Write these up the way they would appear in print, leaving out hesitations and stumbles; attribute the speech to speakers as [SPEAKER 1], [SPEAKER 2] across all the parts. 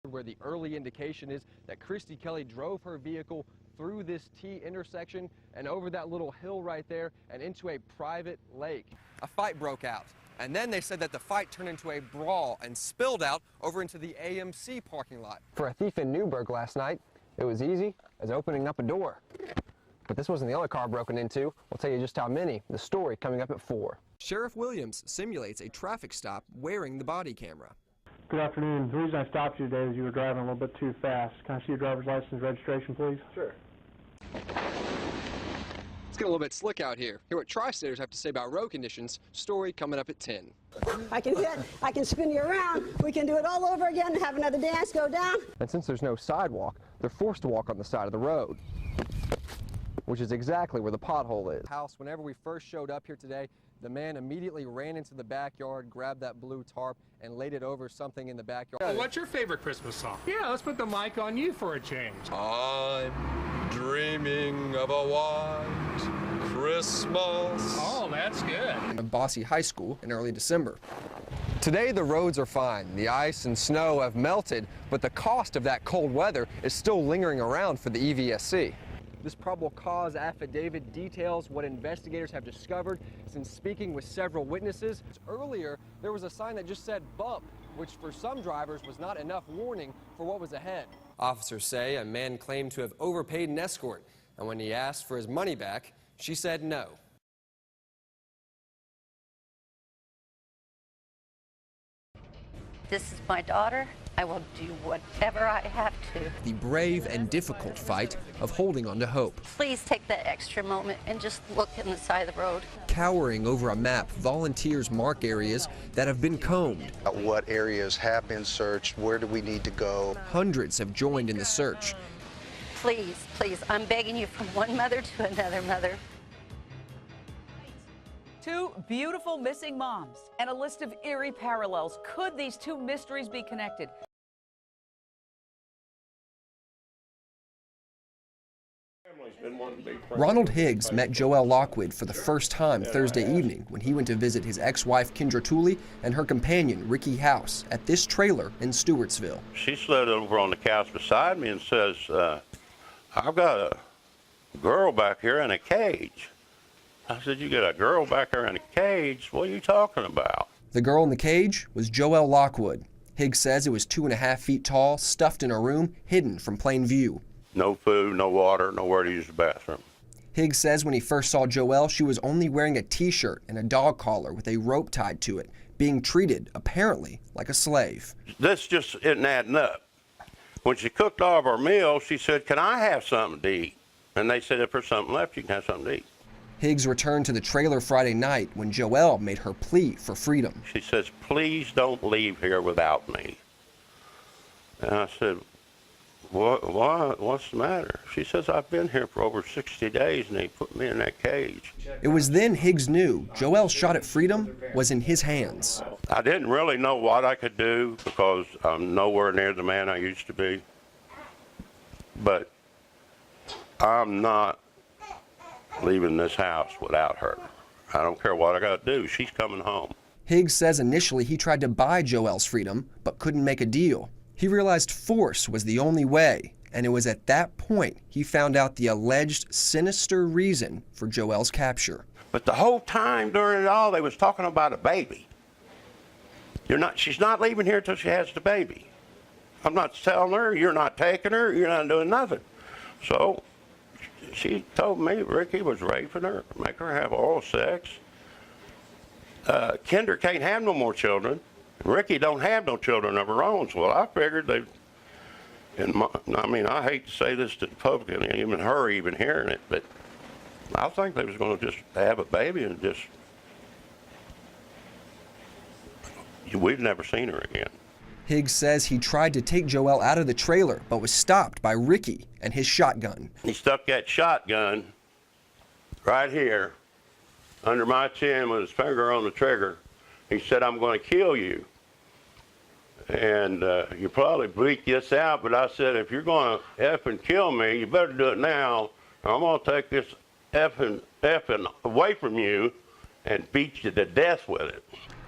[SPEAKER 1] where the early indication is that Christy Kelly drove her vehicle through this T intersection and over that little hill right there and into a private lake. A fight broke out, and then they said that the fight turned into a brawl and spilled out over into the AMC parking lot. For a thief in Newburgh last night, it was easy as opening up a door. But this wasn't the only car broken into. We'll tell you just how many. The story coming up at 4. Sheriff Williams simulates a traffic stop wearing the body camera.
[SPEAKER 2] Good afternoon. The reason I stopped you today is you were driving a little bit too fast. Can I see your driver's license registration, please?
[SPEAKER 1] Sure. It's getting a little bit slick out here. Hear what Tri-Staters have to say about road conditions. Story coming up at 10.
[SPEAKER 3] I can hit, I can spin you around. We can do it all over again, have another dance, go down.
[SPEAKER 1] And since there's no sidewalk, they're forced to walk on the side of the road, which is exactly where the pothole is. House, whenever we first showed up here today, the man immediately ran into the backyard, grabbed that blue tarp, and laid it over something in the backyard.
[SPEAKER 4] Well, what's your favorite Christmas song? Yeah, let's put the mic on you for a change.
[SPEAKER 5] I'm dreaming of a white Christmas.
[SPEAKER 4] Oh, that's good.
[SPEAKER 1] Of Bosse High School in early December. Today the roads are fine. The ice and snow have melted, but the cost of that cold weather is still lingering around for the EVSC. This probable cause affidavit details what investigators have discovered since speaking with several witnesses. Earlier, there was a sign that just said bump, which for some drivers was not enough warning for what was ahead. Officers say a man claimed to have overpaid an escort, and when he asked for his money back, she said no.
[SPEAKER 6] This is my daughter. I will do whatever I have to.
[SPEAKER 1] The brave and difficult fight of holding on to hope.
[SPEAKER 6] Please take that extra moment and just look in the side of the road.
[SPEAKER 1] Cowering over a map, volunteers mark areas that have been combed.
[SPEAKER 7] What areas have been searched? Where do we need to go?
[SPEAKER 1] Hundreds have joined in the search.
[SPEAKER 6] Please, please, I'm begging you from one mother to another mother.
[SPEAKER 8] 2 beautiful missing moms and a list of eerie parallels. Could these 2 mysteries be connected?
[SPEAKER 1] Ronald Higgs met Joelle Lockwood for the first time Thursday evening when he went to visit his ex-wife Kendra Tooley and her companion Ricky House at this trailer in Stewartsville.
[SPEAKER 9] She slid over on the couch beside me and says, I've got a girl back here in a cage. I said, you got a girl back there in a cage? What are you talking about?
[SPEAKER 1] The girl in the cage was Joelle Lockwood. Higgs says it was 2.5 feet tall, stuffed in a room, hidden from plain view.
[SPEAKER 9] No food, no water, nowhere to use the bathroom.
[SPEAKER 1] Higgs says when he first saw Joelle, she was only wearing a t-shirt and a dog collar with a rope tied to it, being treated, apparently, like a slave.
[SPEAKER 9] This just isn't adding up. When she cooked all of our meals, she said, can I have something to eat? And they said, if there's something left, you can have something to eat.
[SPEAKER 1] Higgs returned to the trailer Friday night when Joelle made her plea for freedom.
[SPEAKER 9] She says, please don't leave here without me. And I said, what's the matter? She says, I've been here for over 60 days and they put me in that cage.
[SPEAKER 1] It was then Higgs knew Joelle's shot at freedom was in his hands.
[SPEAKER 9] I didn't really know what I could do because I'm nowhere near the man I used to be. But I'm not leaving this house without her. I don't care what I got to do. She's coming home.
[SPEAKER 1] Higgs says initially he tried to buy Joelle's freedom, but couldn't make a deal. He realized force was the only way, and it was at that point he found out the alleged sinister reason for Joelle's capture.
[SPEAKER 9] But the whole time during it all, they was talking about a baby. She's not leaving here till she has the baby. I'm not telling her, you're not taking her, you're not doing nothing. So she told me Ricky was raping her, making her have oral sex. Kendra can't have no more children. Ricky don't have no children of her own. So well, I figured they, I mean, I hate to say this to the public, and even her even hearing it, but I think they was going to just have a baby and just, we've never seen her again.
[SPEAKER 1] Higgs says he tried to take Joelle out of the trailer, but was stopped by Ricky and his shotgun.
[SPEAKER 9] He stuck that shotgun right here under my chin with his finger on the trigger. He said, I'm going to kill you. And you probably bleep this out, but I said, if you're going to effing kill me, you better do it now. Or I'm going to take this effing away from you and beat you to death with it.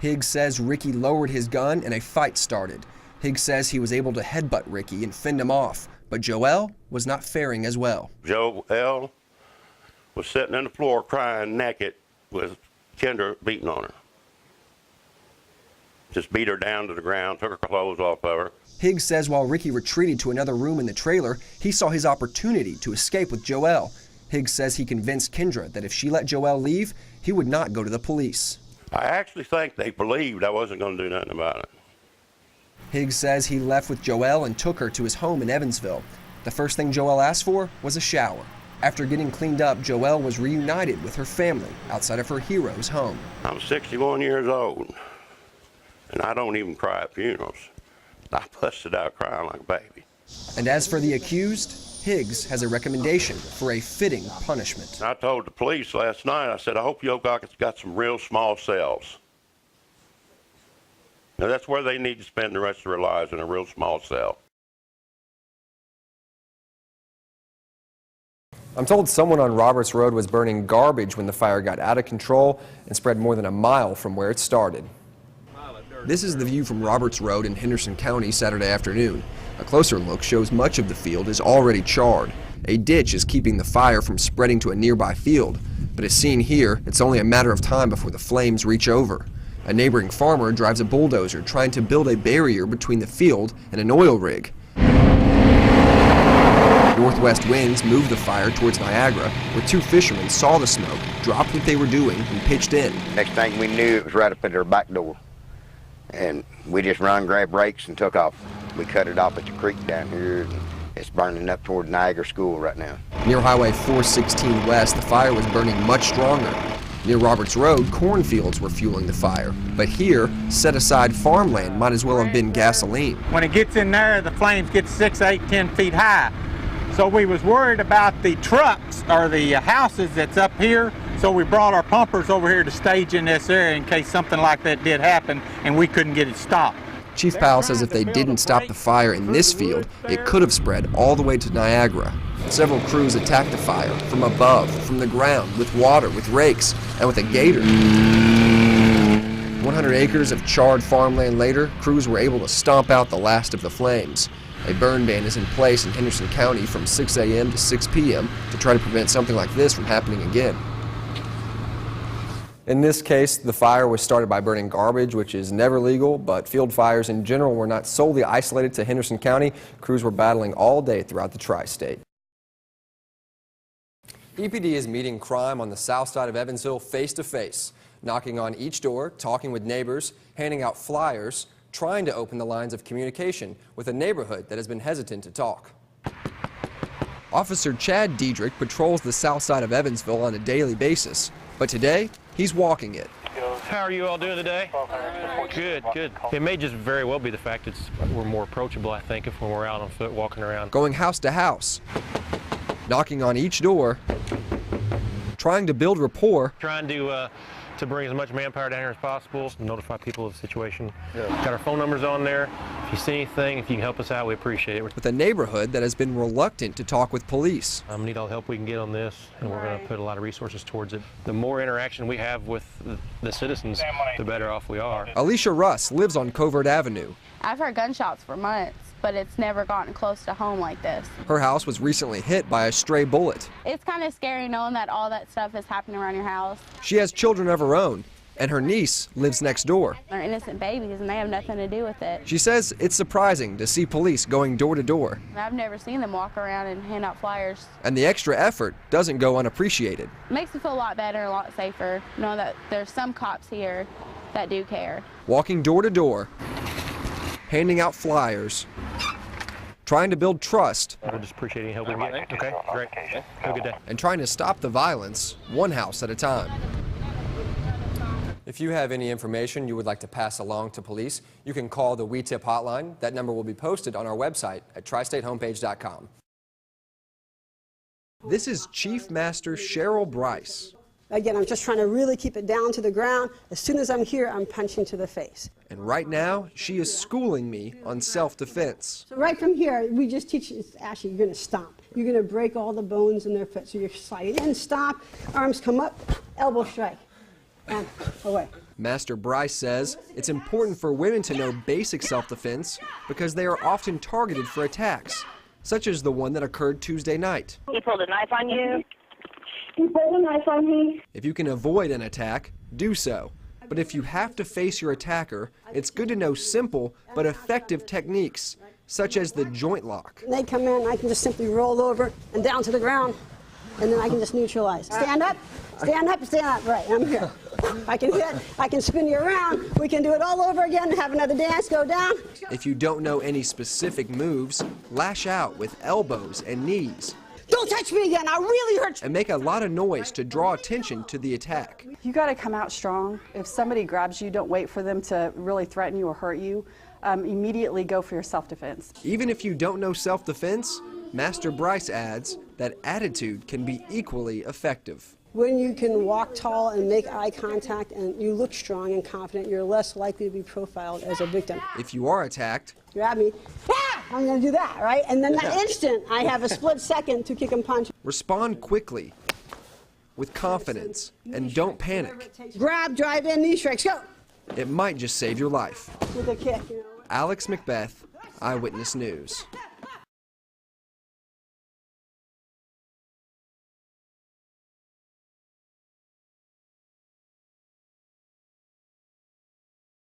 [SPEAKER 1] Higgs says Ricky lowered his gun and a fight started. Higgs says he was able to headbutt Ricky and fend him off, but Joelle was not faring as well.
[SPEAKER 9] Joelle was sitting on the floor crying naked with Kendra beating on her. Just beat her down to the ground, took her clothes off of her.
[SPEAKER 1] Higgs says while Ricky retreated to another room in the trailer, he saw his opportunity to escape with Joelle. Higgs says he convinced Kendra that if she let Joelle leave, he would not go to the police.
[SPEAKER 9] I actually think they believed I wasn't going to do nothing about it.
[SPEAKER 1] Higgs says he left with Joelle and took her to his home in Evansville. The first thing Joelle asked for was a shower. After getting cleaned up, Joelle was reunited with her family outside of her hero's home.
[SPEAKER 9] I'm 61 years old, and I don't even cry at funerals. I busted out crying like a baby.
[SPEAKER 1] And as for the accused, Higgs has a recommendation for a fitting punishment.
[SPEAKER 9] I told the police last night, I said, I hope you guys got some real small cells. Now that's where they need to spend the rest of their lives, in a real small cell.
[SPEAKER 1] I'm told someone on Roberts Road was burning garbage when the fire got out of control and spread more than a mile from where it started. This is the view from Roberts Road in Henderson County Saturday afternoon. A closer look shows much of the field is already charred. A ditch is keeping the fire from spreading to a nearby field, but as seen here, it's only a matter of time before the flames reach over. A neighboring farmer drives a bulldozer trying to build a barrier between the field and an oil rig. Northwest winds moved the fire towards Niagara, where two fishermen saw the smoke, dropped what they were doing, and pitched in.
[SPEAKER 10] Next thing we knew, it was right up at our back door. And we just run, grabbed rakes, and took off. We cut it off at the creek down here, and it's burning up toward Niagara School right now.
[SPEAKER 1] Near Highway 416 West, the fire was burning much stronger. Near Roberts Road, cornfields were fueling the fire. But here, set-aside farmland might as well have been gasoline.
[SPEAKER 11] When it gets in there, the flames get 6, 8, 10 feet high. So we was worried about the trucks or the houses that's up here. So we brought our pumpers over here to stage in this area in case something like that did happen and we couldn't get it stopped.
[SPEAKER 1] Chief Powell says if they didn't stop the fire in this field, it could have spread all the way to Niagara. Several crews attacked the fire from above, from the ground, with water, with rakes, and with a gator. 100 acres of charred farmland later, crews were able to stomp out the last of the flames. A burn ban is in place in Henderson County from 6 a.m. to 6 p.m. to try to prevent something like this from happening again. In this case, the fire was started by burning garbage, which is never legal, but field fires in general were not solely isolated to Henderson County. Crews were battling all day throughout the tri-state. EPD is meeting crime on the south side of Evansville face-to-face, knocking on each door, talking with neighbors, handing out flyers, trying to open the lines of communication with a neighborhood that has been hesitant to talk. Officer Chad Diedrich patrols the south side of Evansville on a daily basis, but today he's walking it.
[SPEAKER 12] How are you all doing today? Good, good. It may just very well be the fact we're more approachable, I think, if when we're out on foot walking around.
[SPEAKER 1] Going house to house, knocking on each door, trying to build rapport.
[SPEAKER 12] Trying to bring as much manpower down here as possible, notify people of the situation. Got our phone numbers on there. If you see anything, if you can help us out, we appreciate it.
[SPEAKER 1] With a neighborhood that has been reluctant to talk with police.
[SPEAKER 12] We need all the help we can get on this, and we're going to put a lot of resources towards it. The more interaction we have with the citizens, the better off we are.
[SPEAKER 1] Alicia Russ lives on Covert Avenue.
[SPEAKER 13] I've heard gunshots for months, but it's never gotten close to home like this.
[SPEAKER 1] Her house was recently hit by a stray bullet.
[SPEAKER 13] It's kind of scary knowing that all that stuff is happening around your house.
[SPEAKER 1] She has children of her own, and her niece lives next door.
[SPEAKER 13] They're innocent babies, and they have nothing to do with it.
[SPEAKER 1] She says it's surprising to see police going door to door.
[SPEAKER 13] I've never seen them walk around and hand out flyers.
[SPEAKER 1] And the extra effort doesn't go unappreciated.
[SPEAKER 13] It makes me feel a lot better, a lot safer, knowing that there's some cops here that do care.
[SPEAKER 1] Walking door to door, handing out flyers, trying to build trust.
[SPEAKER 12] We'll just appreciate any help we can get. Okay, great. Have a good day.
[SPEAKER 1] And trying to stop the violence, one house at a time. If you have any information you would like to pass along to police, you can call the We Tip hotline. That number will be posted on our website at tristatehomepage.com. This is Chief Master Cheryl Bryce.
[SPEAKER 3] Again, I'm just trying to really keep it down to the ground. As soon as I'm here, I'm punching to the face.
[SPEAKER 1] And right now, she is schooling me on self-defense.
[SPEAKER 3] So right from here, we just teach you, Ashley, you're going to stomp. You're going to break all the bones in their foot. So you're sliding in, stomp, arms come up, elbow strike, and away.
[SPEAKER 1] Master Bryce says it's important for women to know basic self-defense because they are often targeted for attacks, such as the one that occurred Tuesday night.
[SPEAKER 14] He pulled a knife on you? He pulled a knife on me.
[SPEAKER 1] If you can avoid an attack, do so. But if you have to face your attacker, it's good to know simple but effective techniques, such as the joint lock.
[SPEAKER 3] When they come in, I can just simply roll over and down to the ground, and then I can just neutralize. Stand up, stand up, stand up. Right, I'm here. I can hit, I can spin you around. We can do it all over again, have another dance, go down.
[SPEAKER 1] If you don't know any specific moves, lash out with elbows and knees.
[SPEAKER 3] Don't touch me again, I'll really hurt you.
[SPEAKER 1] And make a lot of noise to draw attention to the attack.
[SPEAKER 15] You got to come out strong. If somebody grabs you, don't wait for them to really threaten you or hurt you. Immediately go for your self-defense.
[SPEAKER 1] Even if you don't know self-defense, Master Bryce adds that attitude can be equally effective.
[SPEAKER 3] When you can walk tall and make eye contact and you look strong and confident, you're less likely to be profiled as a victim.
[SPEAKER 1] If you are attacked,
[SPEAKER 3] grab me, I'm going to do that, right? And then that instant, I have a split second to kick and punch.
[SPEAKER 1] Respond quickly, with confidence, and don't panic.
[SPEAKER 3] Grab, drive in, knee strikes, go.
[SPEAKER 1] It might just save your life.
[SPEAKER 3] With a kick, you know.
[SPEAKER 1] Alex McBeath, Eyewitness News.